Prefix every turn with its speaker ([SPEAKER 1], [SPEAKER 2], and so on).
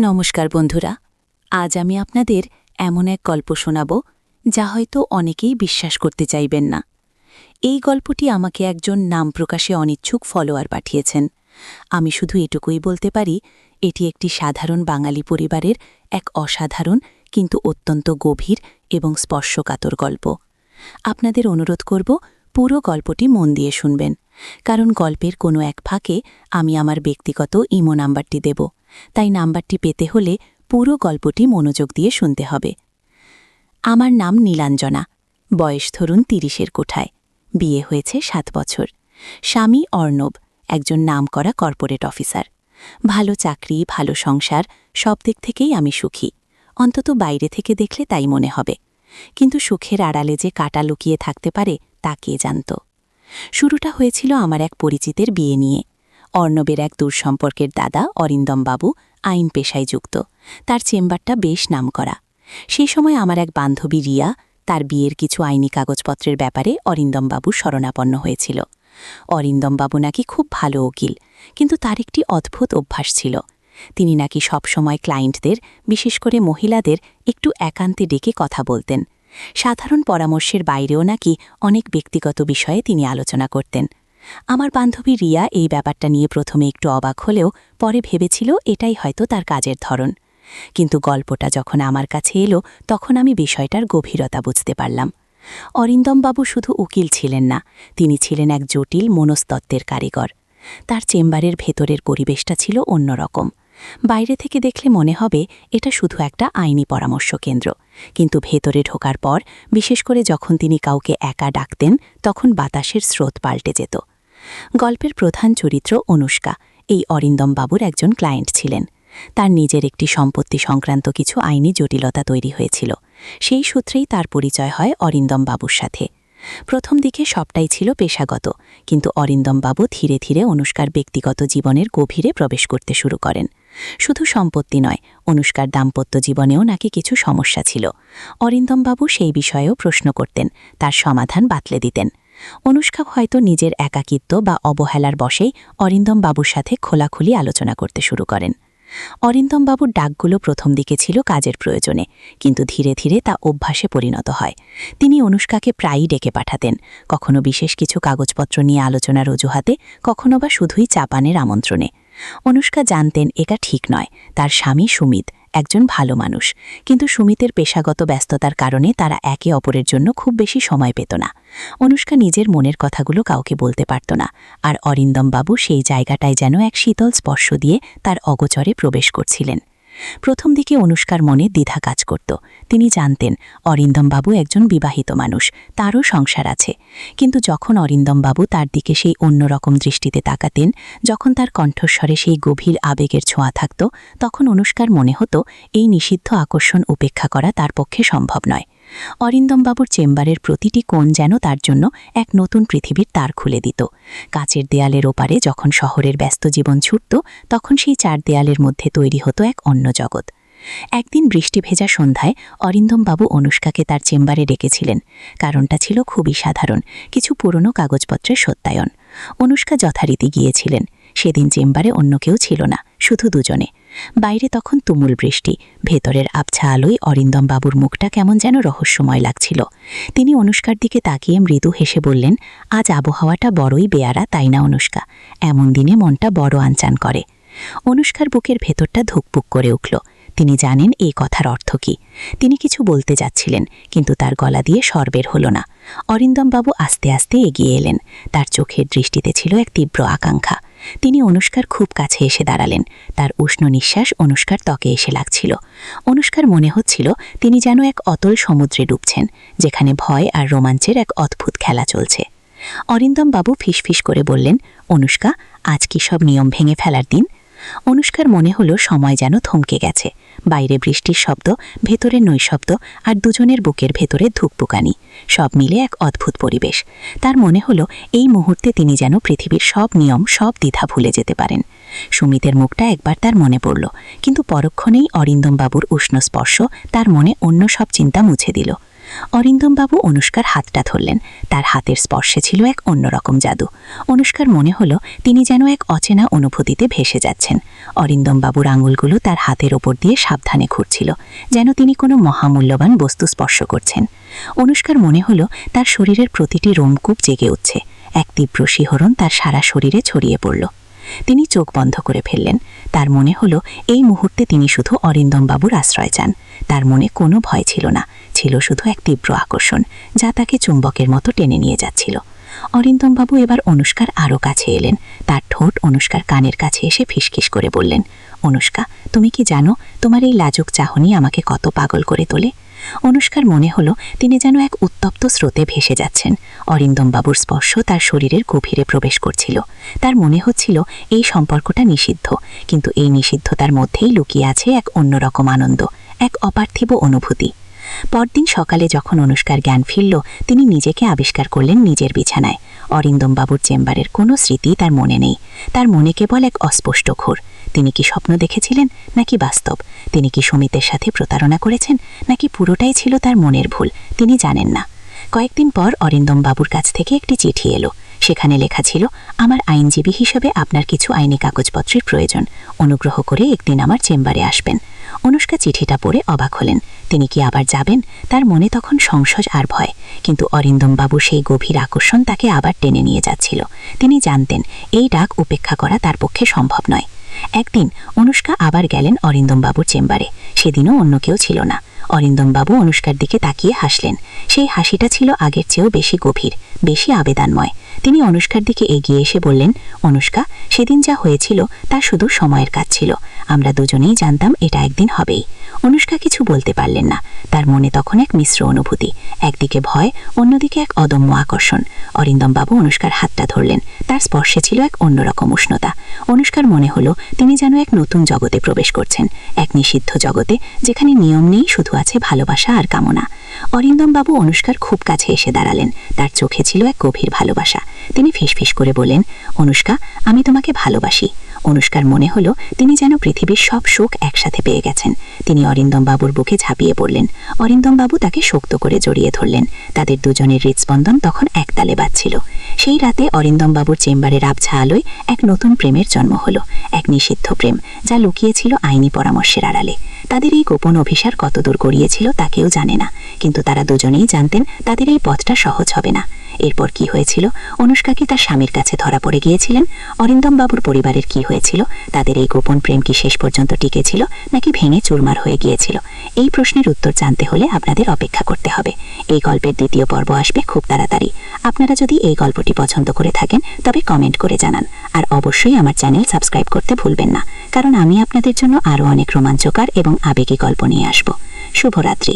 [SPEAKER 1] নমস্কার বন্ধুরা, আজ আমি আপনাদের এমন এক গল্প শোনাব যা হয়তো অনেকেই বিশ্বাস করতে চাইবেন না। এই গল্পটি আমাকে একজন নাম প্রকাশে অনিচ্ছুক ফলোয়ার পাঠিয়েছেন। আমি শুধু এটুকুই বলতে পারি, এটি একটি সাধারণ বাঙালি পরিবারের এক অসাধারণ কিন্তু অত্যন্ত গভীর এবং স্পর্শকাতর গল্প। আপনাদের অনুরোধ করব পুরো গল্পটি মন দিয়ে শুনবেন, কারণ গল্পের কোনো এক ফাঁকে আমি আমার ব্যক্তিগত ইমো নাম্বারটি দেব, তাই নাম্বারটি পেতে হলে পুরো গল্পটি মনোযোগ দিয়ে শুনতে হবে। আমার নাম নীলাঞ্জনা, বয়স ধরুন ৩০-এর কোঠায়, বিয়ে হয়েছে ৭ বছর। স্বামী অর্ণব, একজন নামকরা কর্পোরেট অফিসার। ভালো চাকরি, ভালো সংসার, সব দিক থেকেই আমি সুখী, অন্তত বাইরে থেকে দেখলে তাই মনে হবে। কিন্তু সুখের আড়ালে যে কাঁটা লুকিয়ে থাকতে পারে তা কে জানত। শুরুটা হয়েছিল আমার এক পরিচিতের বিয়ে নিয়ে। অর্ণবের এক দূরসম্পর্কের দাদা অরিন্দমবাবু আইন পেশায় যুক্ত, তার চেম্বারটা বেশ নামকরা। সেই সময় আমার এক বান্ধবী রিয়া, তার বিয়ের কিছু আইনি কাগজপত্রের ব্যাপারে অরিন্দমবাবুর শরণাপন্ন হয়েছিল। অরিন্দমবাবু নাকি খুব ভালো উকিল, কিন্তু তার একটি অদ্ভুত অভ্যাস ছিল। তিনি নাকি সবসময় ক্লায়েন্টদের, বিশেষ করে মহিলাদের, একটু একান্তে ডেকে কথা বলতেন। সাধারণ পরামর্শের বাইরেও নাকি অনেক ব্যক্তিগত বিষয়ে তিনি আলোচনা করতেন। আমার বান্ধবী রিয়া এই ব্যাপারটা নিয়ে প্রথমে একটু অবাক হলেও পরে ভেবেছিল এটাই হয়তো তার কাজের ধরন। কিন্তু গল্পটা যখন আমার কাছে এলো তখন আমি বিষয়টার গভীরতা বুঝতে পারলাম। অরিন্দমবাবু শুধু উকিল ছিলেন না, তিনি ছিলেন এক জটিল মনস্তত্ত্বের কারিগর। তার চেম্বারের ভেতরের পরিবেশটা ছিল অন্যরকম। বাইরে থেকে দেখলে মনে হবে এটা শুধু একটা আইনি পরামর্শ কেন্দ্র, কিন্তু ভেতরে ঢোকার পর, বিশেষ করে যখন তিনি কাউকে একা ডাকতেন, তখন বাতাসের স্রোত পাল্টে যেত। গল্পের প্রধান চরিত্র অনুষ্কা এই অরিন্দমবাবুর একজন ক্লায়েন্ট ছিলেন। তার নিজের একটি সম্পত্তি সংক্রান্ত কিছু আইনি জটিলতা তৈরি হয়েছিল। সেই সূত্রেই তার পরিচয় হয় অরিন্দমবাবুর সাথে। প্রথম দিকে সবটাই ছিল পেশাগত, কিন্তু অরিন্দমবাবু ধীরে ধীরে অনুষ্কার ব্যক্তিগত জীবনের গভীরে প্রবেশ করতে শুরু করেন। শুধু সম্পত্তি নয়, অনুষ্কার দাম্পত্য জীবনেও নাকি কিছু সমস্যা ছিল। অরিন্দমবাবু সেই বিষয়েও প্রশ্ন করতেন, তার সমাধান বাতলে দিতেন। অনুষ্কা হয়তো নিজের একাকিত্ব বা অবহেলার বশেই অরিন্দমবাবুর সাথে খোলাখুলি আলোচনা করতে শুরু করেন। অরিন্দমবাবুর ডাকগুলো প্রথম দিকে ছিল কাজের প্রয়োজনে, কিন্তু ধীরে ধীরে তা অভ্যাসে পরিণত হয়। তিনি অনুষ্কাকে প্রায়ই ডেকে পাঠাতেন, কখনো বিশেষ কিছু কাগজপত্র নিয়ে আলোচনার অজুহাতে, কখনো বা শুধুই চা পানের আমন্ত্রণে। অনুষ্কা জানতেন এটা ঠিক নয়। তার স্বামী সুমিত একজন ভালো মানুষ, কিন্তু সুমিতের পেশাগত ব্যস্ততার কারণে তারা একে অপরের জন্য খুব বেশি সময় পেত না। অনুষ্কা নিজের মনের কথাগুলো কাউকে বলতে পারত না, আর অরিন্দমবাবু সেই জায়গাটায় যেন এক শীতল স্পর্শ দিয়ে তার অগোচরে প্রবেশ করছিলেন। প্রথম দিকে অনুষ্কার মনে দ্বিধা কাজ করত। তিনি জানতেন অরিন্দমবাবু একজন বিবাহিত মানুষ, তারও সংসার আছে। কিন্তু যখন অরিন্দমবাবু তার দিকে সেই অন্যরকম দৃষ্টিতে তাকাতেন, যখন তার কণ্ঠস্বরে সেই গভীর আবেগের ছোঁয়া থাকত, তখন অনুষ্কার মনে হতো এই নিষিদ্ধ আকর্ষণ উপেক্ষা করা তার পক্ষে সম্ভব নয়। অরিন্দমবাবুর চেম্বারের প্রতিটি কোণ যেন তার জন্য এক নতুন পৃথিবীর দ্বার খুলে দিত। কাচের দেয়ালের ওপারে যখন শহরের ব্যস্ত জীবন ছুটত, তখন সেই ৪ দেয়ালের মধ্যে তৈরি হতো এক অন্য জগৎ। একদিন বৃষ্টি ভেজা সন্ধ্যায় অরিন্দমবাবু অনুষ্কাকে তার চেম্বারে ডেকেছিলেন। কারণটা ছিল খুবই সাধারণ, কিছু পুরনো কাগজপত্রের সত্যায়ন। অনুষ্কা যথারীতি গিয়েছিলেন। সেদিন চেম্বারে অন্য কেউ ছিল না, শুধু দুজনে। বাইরে তখন তুমুল বৃষ্টি, ভেতরের আবছা আলোয় অরিন্দমবাবুর মুখটা কেমন যেন রহস্যময় লাগছিল। তিনি অনুষ্কার দিকে তাকিয়ে মৃদু হেসে বললেন, আজ আবহাওয়াটা বড়ই বেয়ারা, তাই না অনুষ্কা? এমন দিনে মনটা বড় আনচান করে। অনুষ্কার বুকের ভেতরটা ধুকপুক করে উঠল। তিনি জানেন এই কথার অর্থ কী। তিনি কিছু বলতে যাচ্ছিলেন, কিন্তু তার গলা দিয়ে স্বর বের হল না। অরিন্দমবাবু আস্তে আস্তে এগিয়ে এলেন। তার চোখের দৃষ্টিতে ছিল এক তীব্র আকাঙ্ক্ষা। তিনি অনুষ্কার খুব কাছে এসে দাঁড়ালেন। তার উষ্ণ নিঃশ্বাস অনুষ্কার ত্বকে এসে লাগছিল। অনুষ্কার মনে হচ্ছিল তিনি যেন এক অতল সমুদ্রে ডুবছেন, যেখানে ভয় আর রোমাঞ্চের এক অদ্ভুত খেলা চলছে। অরিন্দমবাবু ফিসফিস করে বললেন, অনুষ্কা, আজ কি সব নিয়ম ভেঙে ফেলার দিন? অনুষ্কার মনে হলো সময় যেন থমকে গেছে। বাইরে বৃষ্টির শব্দ, ভেতরে নৈশব্দ, আর দুজনের বুকের ভেতরে ধুকপুকানি, সব মিলে এক অদ্ভুত পরিবেশ। তার মনে হলো এই মুহূর্তে তিনি যেন পৃথিবীর সব নিয়ম, সব দ্বিধা ভুলে যেতে পারেন। সুমিতের মুখটা একবার তার মনে পড়ল, কিন্তু পরক্ষণেই অরিন্দমবাবুর উষ্ণ স্পর্শ তার মনে অন্য সব চিন্তা মুছে দিল। অরিন্দমবাবু অনুষ্কার হাতটা ধরলেন। তার হাতের স্পর্শে ছিল এক অন্যরকম জাদু। অনুষ্কার মনে হলো তিনি যেন এক অচেনা অনুভূতিতে ভেসে যাচ্ছেন। অরিন্দমবাবুর আঙুলগুলো তার হাতের ওপর দিয়ে সাবধানে ঘুরছিল, যেন তিনি কোনো মহামূল্যবান বস্তু স্পর্শ করছেন। অনুষ্কার মনে হলো তার শরীরের প্রতিটি রোমকূপ জেগে উঠছে। এক তীব্র শিহরণ তার সারা শরীরে ছড়িয়ে পড়ল। তিনি চোখ বন্ধ করে ফেললেন। তার মনে হলো এই মুহূর্তে তিনি শুধু অরিন্দমবাবুর আশ্রয় চান। তার মনে কোনো ভয় ছিল না, ছিল শুধু এক তীব্র আকর্ষণ, যা তাকে চুম্বকের মতো টেনে নিয়ে যাচ্ছিল। অরিন্দমবাবু এবার অনুষ্কার আরও কাছে এলেন। তার ঠোঁট অনুষ্কার কানের কাছে এসে ফিসফিস করে বললেন, অনুষ্কা, তুমি কি জানো তোমার এই লাজুক চাহনি আমাকে কত পাগল করে তোলে? অনুষ্কার মনে হলো তিনি যেন এক উত্তপ্ত স্রোতে ভেসে যাচ্ছেন। অরিন্দমবাবুর স্পর্শ তার শরীরের গভীরে প্রবেশ করছিল। তার মনে হচ্ছিল এই সম্পর্কটা নিষিদ্ধ, কিন্তু এই নিষিদ্ধতার মধ্যেই লুকিয়ে আছে এক অন্যরকম আনন্দ, এক অপার্থিব অনুভূতি। পরদিন সকালে যখন অনুষ্কার জ্ঞান ফিরল, তিনি নিজেকে আবিষ্কার করলেন নিজের বিছানায়। অরিন্দমবাবুর চেম্বারের কোনো স্মৃতি তার মনে নেই। তার মনে কেবল এক অস্পষ্ট ঘোর। তিনি কি স্বপ্ন দেখেছিলেন নাকি বাস্তব? তিনি কি সুমিতের সাথে প্রতারণা করেছেন নাকি পুরোটাই ছিল তার মনের ভুল? তিনি জানেন না। কয়েকদিন পর অরিন্দমবাবুর কাছ থেকে একটি চিঠি এলো। সেখানে লেখা ছিল, আমার আইনজীবী হিসেবে আপনার কিছু আইনি কাগজপত্রের প্রয়োজন। অনুগ্রহ করে একদিন আমার চেম্বারে আসবেন। অনুষ্কা চিঠিটা পড়ে অবাক হলেন। তিনি কি আবার যাবেন? তার মনে তখন সংশয় আর ভয়, কিন্তু অরিন্দমবাবু সেই গভীর আকর্ষণ তাকে আবার টেনে নিয়ে যাচ্ছিল। তিনি জানতেন এই ডাক উপেক্ষা করা তার পক্ষে সম্ভব নয়। একদিন অনুষ্কা আবার গেলেন অরিন্দমবাবুর চেম্বারে। সেদিনও অন্য কেউ ছিল না। অরিন্দমবাবু অনুষ্কার দিকে তাকিয়ে হাসলেন। সেই হাসিটা ছিল আগের চেয়েও বেশি গভীর, বেশি আবেদনময়। তিনি অনুষ্কার দিকে এগিয়ে এসে বললেন, অনুষ্কা, সেদিন যা হয়েছিল তা শুধু সময়ের কাজ ছিল। আমরা দুজনেই জানতাম এটা একদিন হবেই। অনুষ্কা কিছু বলতে পারলেন না। তার মনে তখন এক মিশ্র অনুভূতি, একদিকে ভয়, অন্যদিকে এক অদম্য আকর্ষণ। অরিন্দমবাবু অনুষ্কার হাতটা ধরলেন। তার স্পর্শে ছিল এক অন্যরকম উষ্ণতা। অনুষ্কার মনে হলো তিনি যেন এক নতুন জগতে প্রবেশ করছেন, এক নিষিদ্ধ জগতে, যেখানে নিয়ম নেই, শুধু আছে ভালোবাসা আর কামনা। অরিন্দমবাবু অনুষ্কার খুব কাছে এসে দাঁড়ালেন। তার চোখে ছিল এক গভীর ভালোবাসা। তিনি ফিসফিস করে বললেন, অনুষ্কা, আমি তোমাকে ভালোবাসি। অনুষ্কার মনে হলো তিনি যেন পৃথিবীর সব সুখ একসাথে পেয়ে গেছেন। তিনি অরিন্দমবাবুর বুকে ঝাঁপিয়ে পড়লেন। অরিন্দমবাবু তাকে শক্ত করে জড়িয়ে ধরলেন। তাদের দুজনের হৃৎস্পন্দন তখন একতালে বাজছিল। সেই রাতে অরিন্দমবাবুর চেম্বারের আবছা আলোয় এক নতুন প্রেমের জন্ম হলো, এক নিষিদ্ধ প্রেম, যা লুকিয়েছিল আইনি পরামর্শের আড়ালে। তাদের এই গোপন অভিসার কতদূর গড়িয়েছিল তা কেউ জানে না, কিন্তু তারা দুজনেই জানতেন তাদের এই পথটা সহজ হবে না। এরপর কি হয়েছিল? অনুষ্কা কি তার স্বামীর কাছে ধরা পড়ে গিয়েছিলেন? অরিন্দমবাবুর পরিবারের কি হয়েছিল? তাদের এই গোপন প্রেম কি শেষ পর্যন্ত টিকেছিল নাকি ভেঙে চুরমার হয়ে গিয়েছিল? এই প্রশ্নের উত্তর জানতে হলে আপনাদের অপেক্ষা করতে হবে। এই গল্পের দ্বিতীয় পর্ব আসবে খুব তাড়াতাড়ি। আপনারা যদি এই গল্পটি পছন্দ করে থাকেন তবে কমেন্ট করে জানান, আর অবশ্যই আমার চ্যানেল সাবস্ক্রাইব করতে ভুলবেন না, কারণ আমি আপনাদের জন্য আরও অনেক রোমাঞ্চকর এবং আবেগী গল্প নিয়ে আসব। শুভরাত্রি।